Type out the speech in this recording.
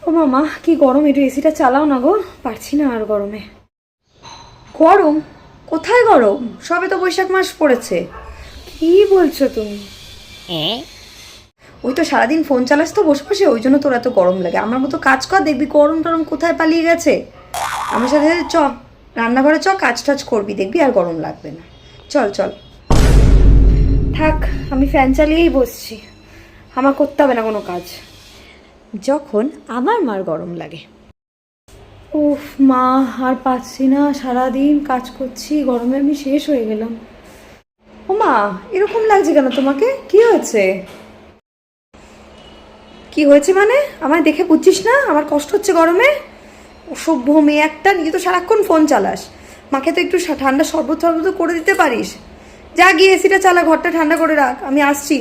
ও মামা কি গরম, একটু এসিটা চালাও না গো, পারছি না আর গরমে। গরম? কোথায় গরম? সবে তো বৈশাখ মাস পড়েছে। কি বলছো তুমি? ওই তো সারাদিন ফোন চালাস তো বসে বসে, ওই জন্য তোর এত গরম লাগে। আমার মতো কাজ কর, দেখবি গরম টরম কোথায় পালিয়ে গেছে। আমার সাথে সাথে চ, রান্নাঘরে চ, কাজ টাজ করবি, দেখবি আর গরম লাগবে না। চল চল। থাক, আমি ফ্যান চালিয়েই বসছি, আমার করতে হবে না কোনো কাজ। যখন আমার মার গরম লাগে। উফ মা, আর পাচ্ছি না, সারাদিন কাজ করছি, গরমে আমি শেষ হয়ে গেলাম। ও মা, এরকম লাগছে কেন তোমাকে? কি হয়েছে? কি হয়েছে মানে? আমায় দেখে বুঝছিস না আমার কষ্ট হচ্ছে গরমে? অসভ্য মেয়ে একটা, নিজে তো সারাক্ষণ ফোন চালাস। মাকে তো একটু ঠান্ডা শরবত টরবত করে দিতে পারিস। যা গিয়ে এসিটা চালা, ঘরটা ঠান্ডা করে রাখ, আমি আসছি।